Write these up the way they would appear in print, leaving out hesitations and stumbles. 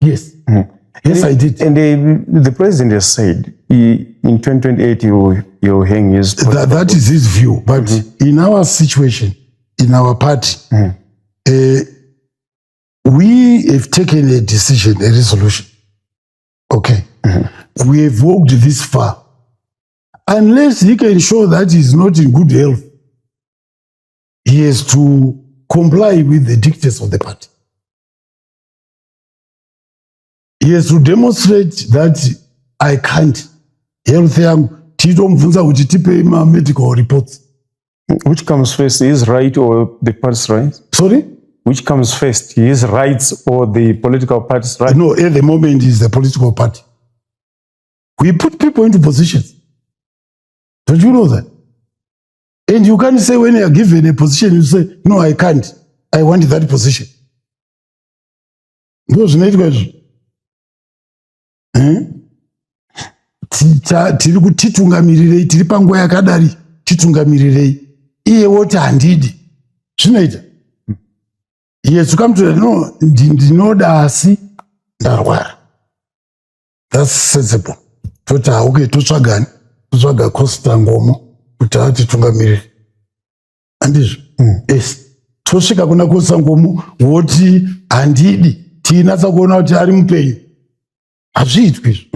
Yes. Yes, I did. And the president has said in 2028 he will hang his... That is his view. But in our situation, in our party, we have taken a decision, a resolution. Okay. We have walked this far. Unless he can show that he's not in good health, he has to comply with the dictates of the party. He has to demonstrate that I can't. Health medical reports. Which comes first, his right or the party's right? Sorry? Which comes first, his rights or the political party's right? No, at the moment is the political party. We put people into positions. Don't you know that? And you can't say when you are given a position, you say, no, I can't. I want that position. Those networks. Tiri kutitungamirire, tiri panguva yakadari titungamirire. Iye woti handidi. Zvinoita. Yes, you come to the no, ndinoda asi ndarwara. That's sensible. Tota okay, totsvagani. Totsvaga Costa Ngomo kuti atitungamirire. Andizvo. Yes. Tosvika kuna Costa Ngomo woti handidi. Tinatsa kuona kuti ari mupenyu. Hazviitwi.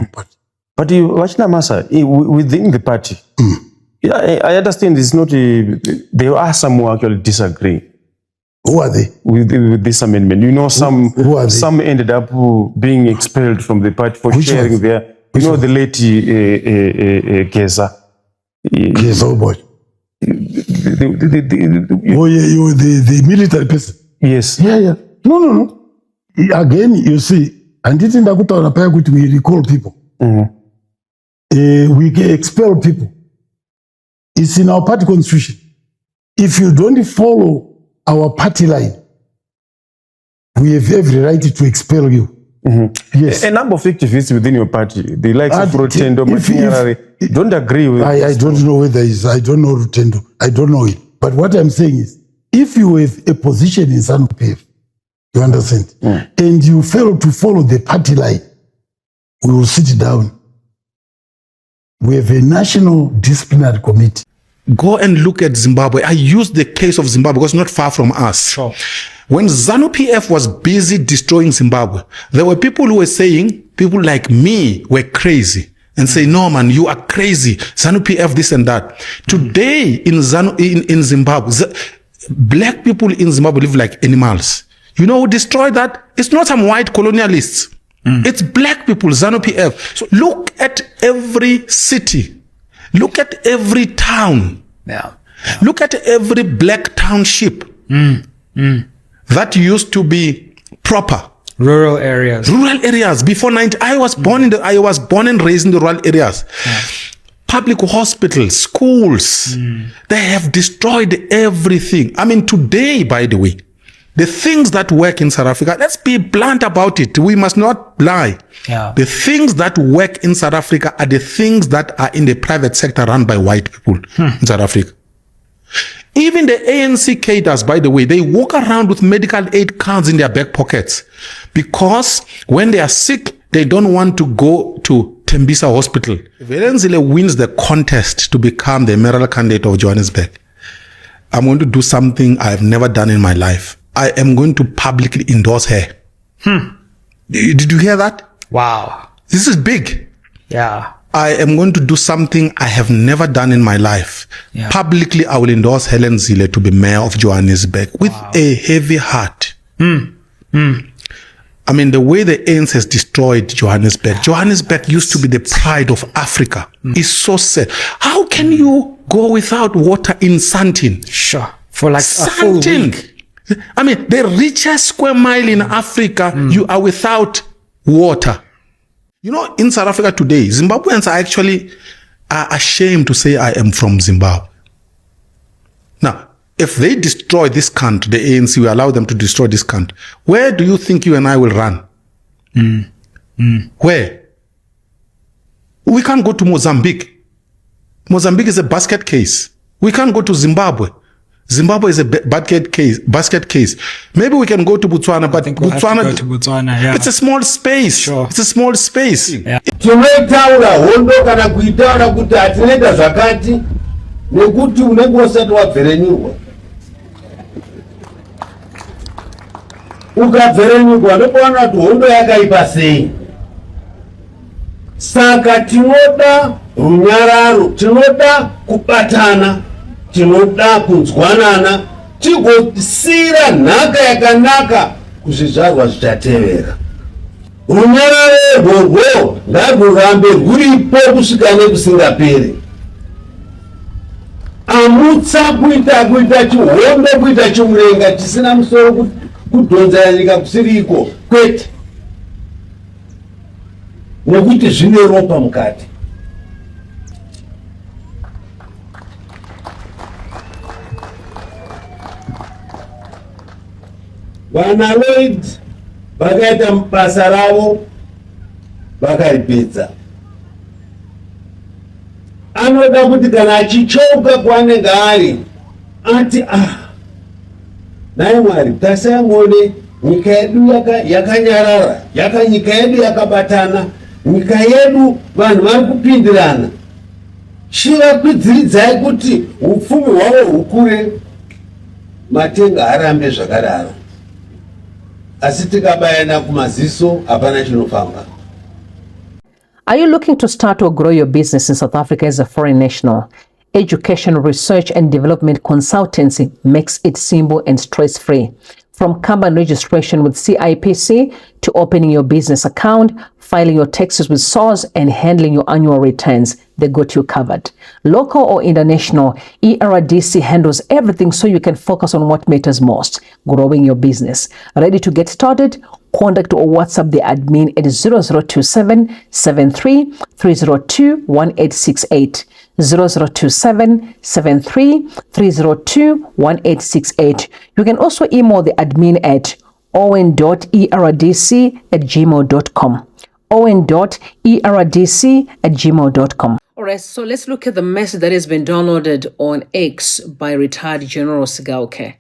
But Vachina Masa, within the party, I understand it's not there are some who actually disagree. Who are they? With this amendment. You know, some ended up being expelled from the party for sharing their, the late Keza. Keza, oh boy. The military person. Yes. Yeah. No. Again, you see, and it's in the good we recall people. We can expel people. It's in our party constitution. If you don't follow our party line, we have every right to expel you. Yes. A number of activists within your party, the likes of Rotendo, don't agree with I don't know whether it's, I don't know Rotendo. I don't know it. But what I'm saying is, if you have a position in ZANU-PF, you understand, and you fail to follow the party line, we will sit down. We have a national disciplinary committee. Go and look at Zimbabwe. I use the case of Zimbabwe because it's not far from us. Sure. When ZANU-PF was busy destroying Zimbabwe, there were people who were saying, people like me were crazy and say, no man, you are crazy. ZANU-PF this and that. Today in Zimbabwe, black people in Zimbabwe live like animals. You know who destroyed that? It's not some white colonialists. It's black people, ZANU-PF. So look at every city. Look at every town. Yeah. Look at every black township that used to be proper. Rural areas. Rural areas. Before 90, I was born and raised in the rural areas. Yeah. Public hospitals, schools, they have destroyed everything. I mean, today, by the way, the things that work in South Africa, let's be blunt about it. We must not lie. Yeah. The things that work in South Africa are the things that are in the private sector run by white people in South Africa. Even the ANC cadres, by the way, they walk around with medical aid cards in their back pockets because when they are sick, they don't want to go to Tembisa Hospital. If Velenzile wins the contest to become the mayoral candidate of Johannesburg, I'm going to do something I've never done in my life. I am going to publicly endorse her. Did you hear that? Wow. This is big. Yeah. I am going to do something I have never done in my life. Yeah. Publicly, I will endorse Helen Zille to be mayor of Johannesburg with a heavy heart. I mean, the way the ANC has destroyed Johannesburg. Johannesburg used to be the pride of Africa. It's so sad. How can you go without water in Sandton? Sure. For like a full week. I mean, the richest square mile in Africa, you are without water. You know, in South Africa today, Zimbabweans are actually ashamed to say I am from Zimbabwe. Now, if they destroy this country, the ANC will allow them to destroy this country, where do you think you and I will run? Where? We can't go to Mozambique. Mozambique is a basket case. We can't go to Zimbabwe. Zimbabwe is a basket case. Maybe we can go to Botswana, but We'll have to Botswana, go to Botswana, yeah. it's a small space. Sure. It's a small space. Yeah. Tinotaura hondo kana kuitaura kuti atinoita zvakati nekuti unenge usati wabverenyurwa. Ukabverenyurwa ndokuona kuti hondo yakaipa sei. Saka tinoda runyararo, tinoda kubatana, tinoda kunzwanana, tigosira nhaka yakanaka kuzvizvarwa zvichatevera. Runyararo urworwo ngarurambe rwuripo kusvika nekusingaperi. Amutsa kuita chihondo, kuita chimurenga chisina musoro kudhonza nyika kusiriko kwete. Nekuti zvine ropa mukati. Vana Lloyd vakaita basa ravo vakaripedza. Anoda kuti kana achichoka kwaanenge ari ati nai Mwari tasai muone nyika yedu yakanyarara, nyika yedu yakabatana, nyika yedu vanhu vari kupindirana. Chivakwidziridzai kuti upfumi hwavo hukure, matenga arambe zvakadaro. Asi tikabayana kumaziso hapana chinofamba. Are you looking to start or grow your business in South Africa as a foreign national? Education, Research and Development Consultancy makes it simple and stress-free. From company registration with CIPC to opening your business account, filing your taxes with SARS and handling your annual returns, they got you covered. Local or international, ERDC handles everything so you can focus on what matters most, growing your business. Ready to get started? Contact or WhatsApp the admin at 0027 73 302 1868. 0027 73 302 1868. You can also email the admin at owen.erdc@gmail.com. owen.erdc@gmail.com. All right, so let's look at the message that has been downloaded on X by retired General Sigauke.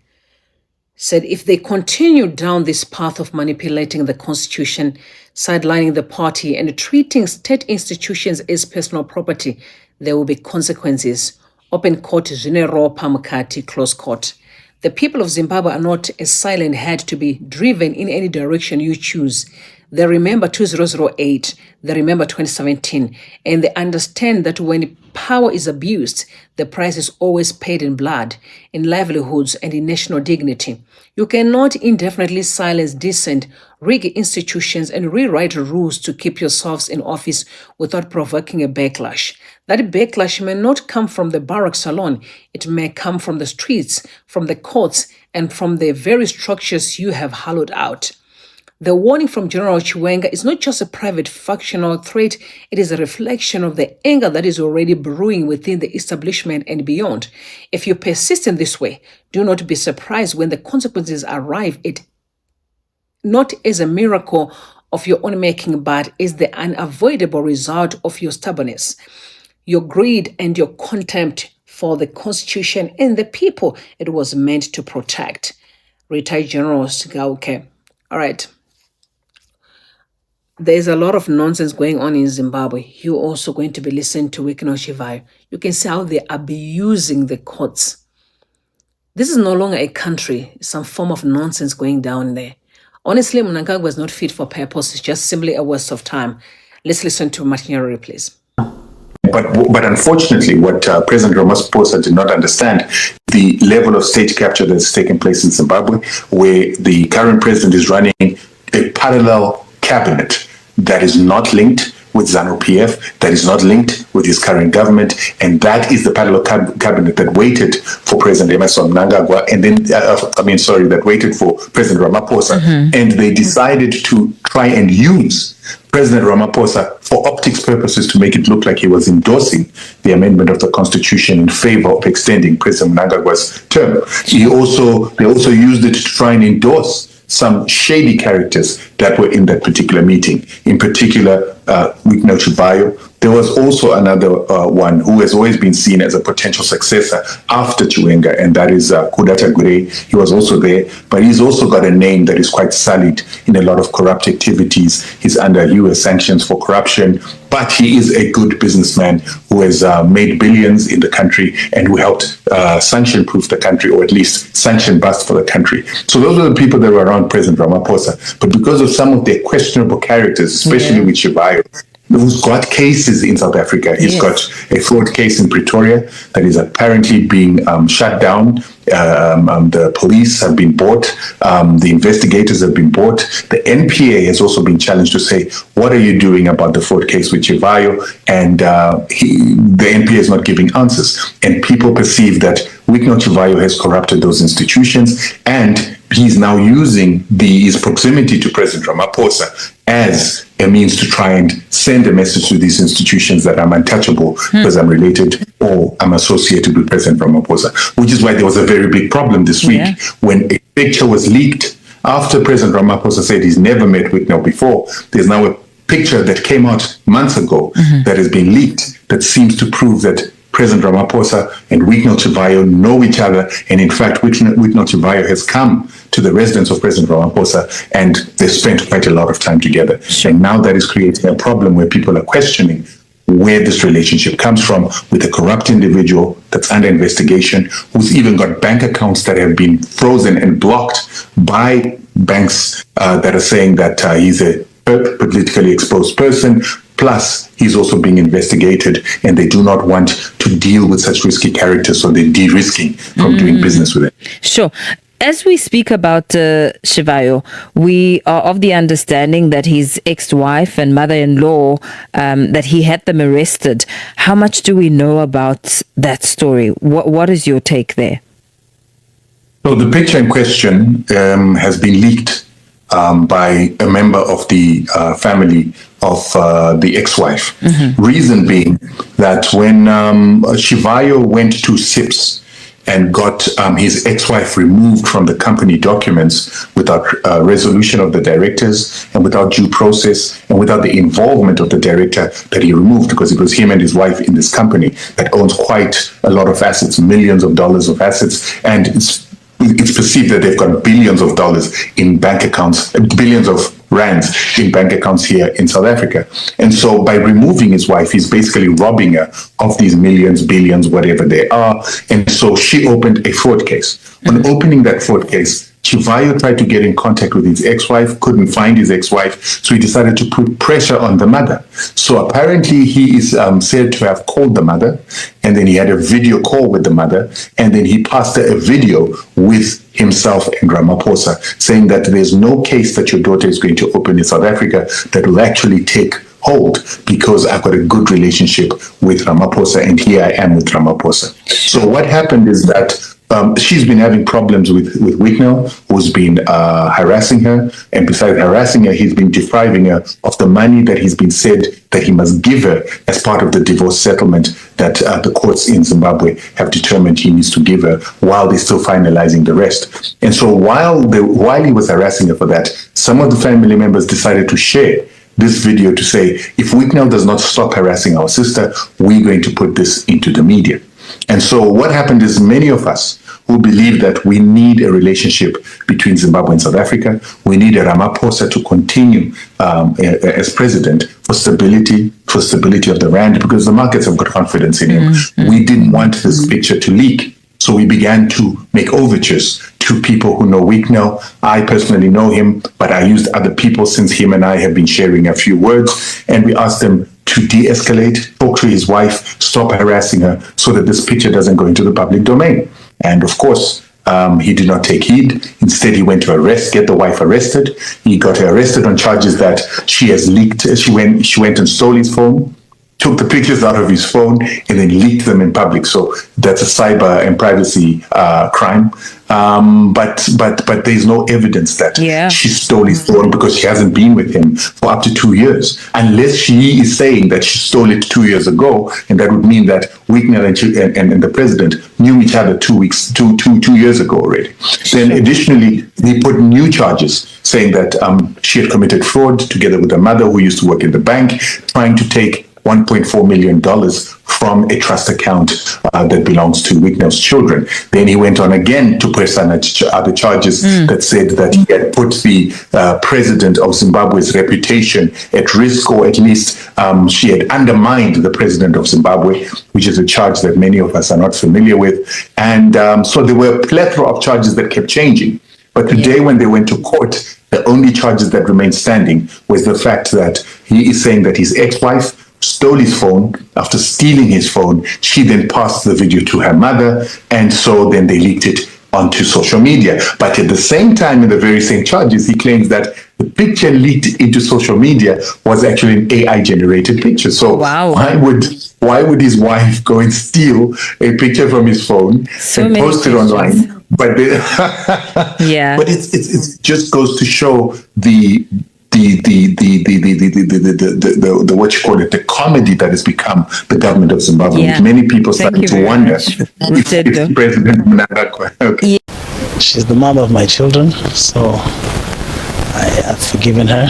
Said if they continue down this path of manipulating the constitution, sidelining the party, and treating state institutions as personal property, there will be consequences. Open court, General Pamukati, close court. The people of Zimbabwe are not a silent head to be driven in any direction you choose. They remember 2008, they remember 2017, and they understand that when power is abused, the price is always paid in blood, in livelihoods, and in national dignity. You cannot indefinitely silence dissent, rig institutions, and rewrite rules to keep yourselves in office without provoking a backlash. That backlash may not come from the barracks alone. It may come from the streets, from the courts, and from the very structures you have hollowed out. The warning from General Chiwenga is not just a private factional threat, it is a reflection of the anger that is already brewing within the establishment and beyond. If you persist in this way, do not be surprised when the consequences arrive, not as a miracle of your own making, but as the unavoidable result of your stubbornness, your greed, and your contempt for the Constitution and the people it was meant to protect. Retired General Sigauke. All right. There's a lot of nonsense going on in Zimbabwe. You're also going to be listening to Wikino Chivayo. You can see how they're abusing the courts. This is no longer a country, some form of nonsense going down there. Honestly, Mnangagwa is not fit for purpose. It's just simply a waste of time. Let's listen to Martin, please. But unfortunately, what President Ramaphosa did not understand, the level of state capture that's taken place in Zimbabwe, where the current president is running a parallel cabinet that is not linked with ZANU-PF, that is not linked with his current government, and that is the parallel cabinet that waited for President Emerson Mnangagwa, and then, that waited for President Ramaphosa, and they decided to try and use President Ramaphosa for optics purposes to make it look like he was endorsing the amendment of the Constitution in favor of extending President Mnangagwa's term. They also used it to try and endorse some shady characters that were in that particular meeting. In particular, Chivayo. There was also another one who has always been seen as a potential successor after Chiwenga, and that is Kudata Gure. He was also there, but he's also got a name that is quite sullied in a lot of corrupt activities. He's under US sanctions for corruption, but he is a good businessman who has made billions in the country and who helped sanction-proof the country, or at least sanction-bust for the country. So those are the people that were around President Ramaphosa. But because of some of their questionable characters, especially with Chivayo, who's got cases in South Africa. He's got a fraud case in Pretoria that is apparently being shut down. The police have been bought. The investigators have been bought. The NPA has also been challenged to say, what are you doing about the fraud case with Chivayo? And the NPA is not giving answers. And people perceive that Chivayo has corrupted those institutions, and he's now using his proximity to President Ramaphosa as a means to try and send a message to these institutions that I'm untouchable because I'm related or I'm associated with President Ramaphosa, which is why there was a very big problem this week when a picture was leaked after President Ramaphosa said he's never met Wicknell before. There's now a picture that came out months ago that has been leaked that seems to prove that President Ramaphosa and Chivayo know each other, and in fact, Chivayo has come to the residence of President Ramaphosa, and they spent quite a lot of time together. And now that is creating a problem where people are questioning where this relationship comes from with a corrupt individual that's under investigation, who's even got bank accounts that have been frozen and blocked by banks that are saying that he's a politically exposed person. Plus, he's also being investigated, and they do not want to deal with such risky characters, so they're de-risking from doing business with it. Sure. As we speak about Chivayo, we are of the understanding that his ex-wife and mother-in-law, that he had them arrested. How much do we know about that story? What is your take there? So the picture in question has been leaked by a member of the family of the ex-wife. Reason being that when Chivayo went to SIPS and got his ex-wife removed from the company documents without resolution of the directors and without due process and without the involvement of the director that he removed, because it was him and his wife in this company that owns quite a lot of assets, millions of dollars of assets, and it's perceived that they've got billions of dollars in bank accounts, billions of rands in bank accounts here in South Africa. And so by removing his wife, he's basically robbing her of these millions, billions, whatever they are. And so she opened a fraud case. On opening that fraud case, Chivayo tried to get in contact with his ex-wife, couldn't find his ex-wife, so he decided to put pressure on the mother. So apparently he is said to have called the mother, and then he had a video call with the mother, and then he passed her a video with himself and Ramaphosa, saying that there's no case that your daughter is going to open in South Africa that will actually take hold because I've got a good relationship with Ramaphosa, and here I am with Ramaphosa. So what happened is that she's been having problems with Wicknell, who's been harassing her, and besides harassing her, he's been depriving her of the money that he's been said that he must give her as part of the divorce settlement that the courts in Zimbabwe have determined he needs to give her while they're still finalizing the rest. And so while he was harassing her for that, some of the family members decided to share this video to say, if Wicknell does not stop harassing our sister, we're going to put this into the media. And so what happened is many of us who believe that we need a relationship between Zimbabwe and South Africa, we need a Ramaphosa to continue as president for stability of the rand, because the markets have got confidence in him. We didn't want this picture to leak. So we began to make overtures to people who know Wicknell. I personally know him, but I used other people since him and I have been sharing a few words, and we asked them to de-escalate, talk to his wife, stop harassing her so that this picture doesn't go into the public domain. And of course, he did not take heed. Instead, he went to get the wife arrested. He got her arrested on charges that she has leaked. She went and stole his phone, took the pictures out of his phone, and then leaked them in public. So that's a cyber and privacy crime. But there's no evidence that she stole his phone, because she hasn't been with him for up to 2 years, unless she is saying that she stole it 2 years ago, and that would mean that Wicknell and the president knew each other 2 years ago already. Then additionally, they put new charges saying that she had committed fraud together with her mother, who used to work in the bank, trying to take $1.4 million from a trust account that belongs to Wicknell's children. Then he went on again to press on other charges that said that he had put the president of Zimbabwe's reputation at risk, or at least she had undermined the president of Zimbabwe, which is a charge that many of us are not familiar with. And so there were a plethora of charges that kept changing. But today, when they went to court, the only charges that remained standing was the fact that he is saying that his ex-wife stole his phone. After stealing his phone, she then passed the video to her mother, and so then they leaked it onto social media. But at the same time, in the very same charges, he claims that the picture leaked into social media was actually an AI-generated picture. So why would his wife go and steal a picture from his phone and post it online? But but it just goes to show the what you call it, the comedy that has become the government of Zimbabwe. Yeah. Many people starting to wonder if President Mnangagwa. She's the mother of my children, so I have forgiven her.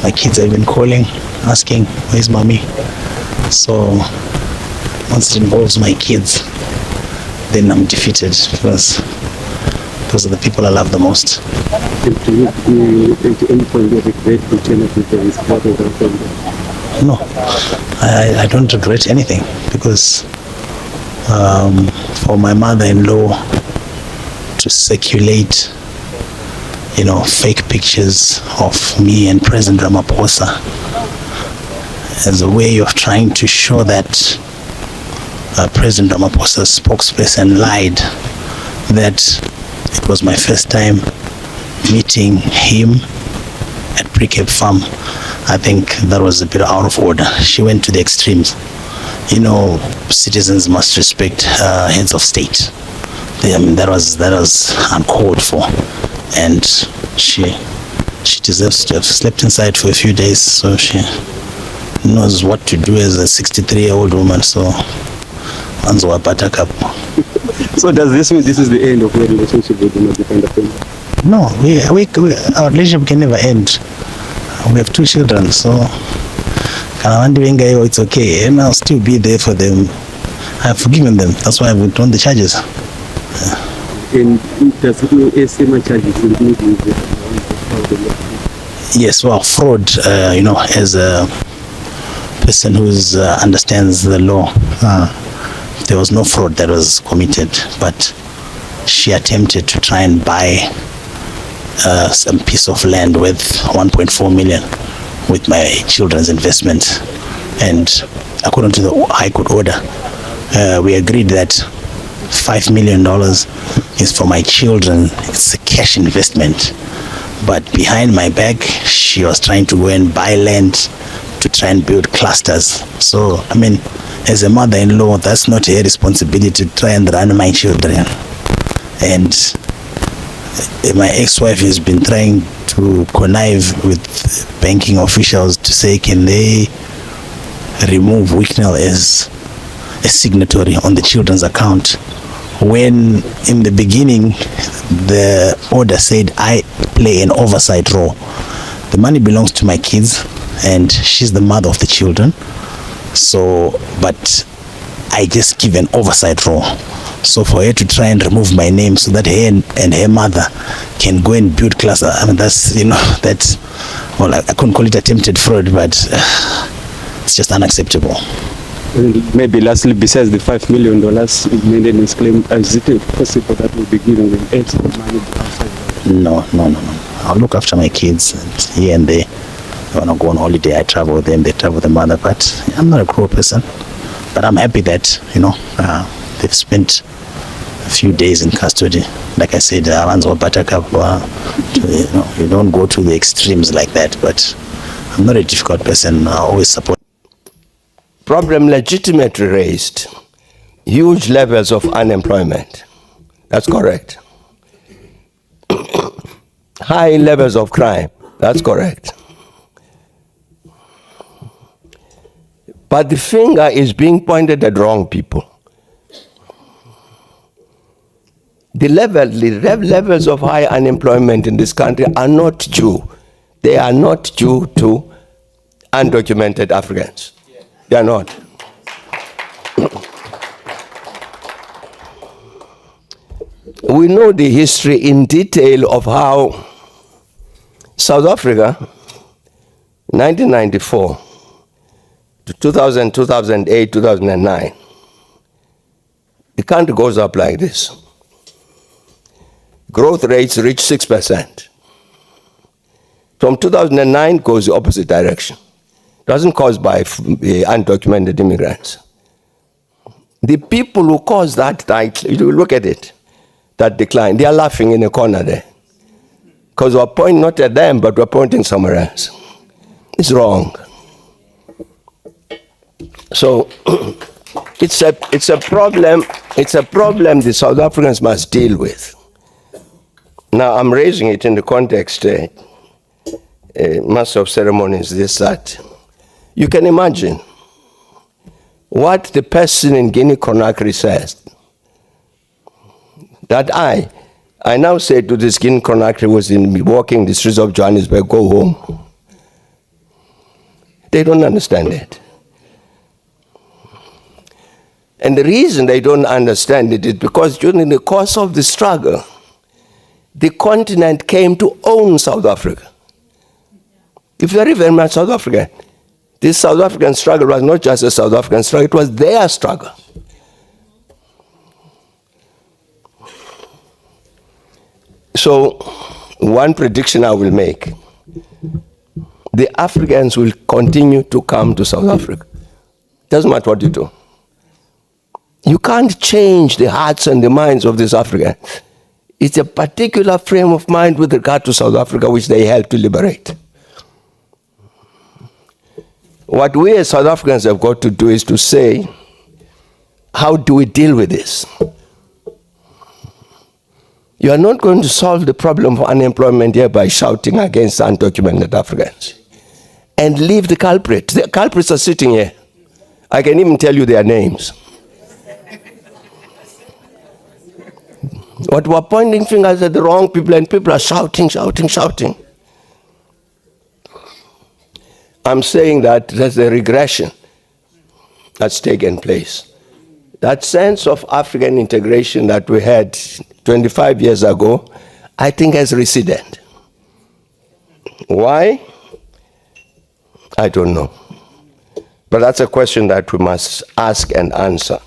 My kids have been calling, asking, where's mommy? So once it involves my kids, then I'm defeated, because those are the people I love the most. No, I don't regret anything, because for my mother-in-law to circulate, fake pictures of me and President Ramaphosa as a way of trying to show that President Ramaphosa's spokesperson lied, that it was my first time meeting him at Pre-Cape Farm. I think that was a bit out of order. She went to the extremes. Citizens must respect heads of state. That was uncalled for, and she deserves to have slept inside for a few days, so she knows what to do as a 63-year-old woman. So, so does this mean this is the end of your relationship with the Mnangagwa family? No, our relationship can never end. We have 2 children, so it's okay, and I'll still be there for them. I have forgiven them. That's why I've withdrawn the charges. And does it mean similar charges including Yes, well, fraud, as a person who understands the law, there was no fraud that was committed, but she attempted to try and buy some piece of land worth 1.4 million with my children's investment. And according to the High Court order, we agreed that $5 million is for my children. It's a cash investment. But behind my back, she was trying to go and buy land to try and build clusters. So, as a mother-in-law, that's not her responsibility to try and run my children. And my ex-wife has been trying to connive with banking officials to say, can they remove Wicknell as a signatory on the children's account, when in the beginning the order said I play an oversight role. The money belongs to my kids and she's the mother of the children, so but I just give an oversight role. So for her to try and remove my name so that her and her mother can go and build class, that's well, I couldn't call it attempted fraud, but it's just unacceptable. Maybe lastly, besides the $5 million maintenance claim, is it possible that will be given them extra money outside? No. I'll look after my kids, and here and there. When I go on holiday, I travel with them, they travel with the mother, but I'm not a cruel person. But I'm happy that, they've spent a few days in custody. Like I said, you don't go to the extremes like that, but I'm not a difficult person. I always support. Problem legitimately raised. Huge levels of unemployment. That's correct. High levels of crime. That's correct. But the finger is being pointed at wrong people. The levels of high unemployment in this country are not due. They are not due to undocumented Africans. They are not. We know the history in detail of how South Africa, 1994 to 2000, 2008, 2009, the country goes up like this. Growth rates reach 6%. From 2009 goes the opposite direction. It wasn't caused by undocumented immigrants. The people who caused that, you look at it, that decline, they are laughing in a corner there. Because we're pointing not at them, but we're pointing somewhere else. It's wrong. So it's a problem the South Africans must deal with. Now I'm raising it in the context, Master of Ceremonies, this, that. You can imagine what the person in Guinea-Conakry says. That I now say to this Guinea-Conakry was walking the streets of Johannesburg, go home. They don't understand it. And the reason they don't understand it is because during the course of the struggle, the continent came to own South Africa. Very, very much South African. This South African struggle was not just a South African struggle, it was their struggle. So, one prediction I will make, the Africans will continue to come to South Africa. Doesn't matter what you do. You can't change the hearts and the minds of these Africans. It's a particular frame of mind with regard to South Africa which they help to liberate. What we as South Africans have got to do is to say, how do we deal with this? You are not going to solve the problem of unemployment here by shouting against undocumented Africans. And leave the culprits. The culprits are sitting here. I can even tell you their names. But we're pointing fingers at the wrong people, and people are shouting, shouting, shouting. I'm saying that there's a regression that's taken place. That sense of African integration that we had 25 years ago, I think has receded. Why? I don't know. But that's a question that we must ask and answer.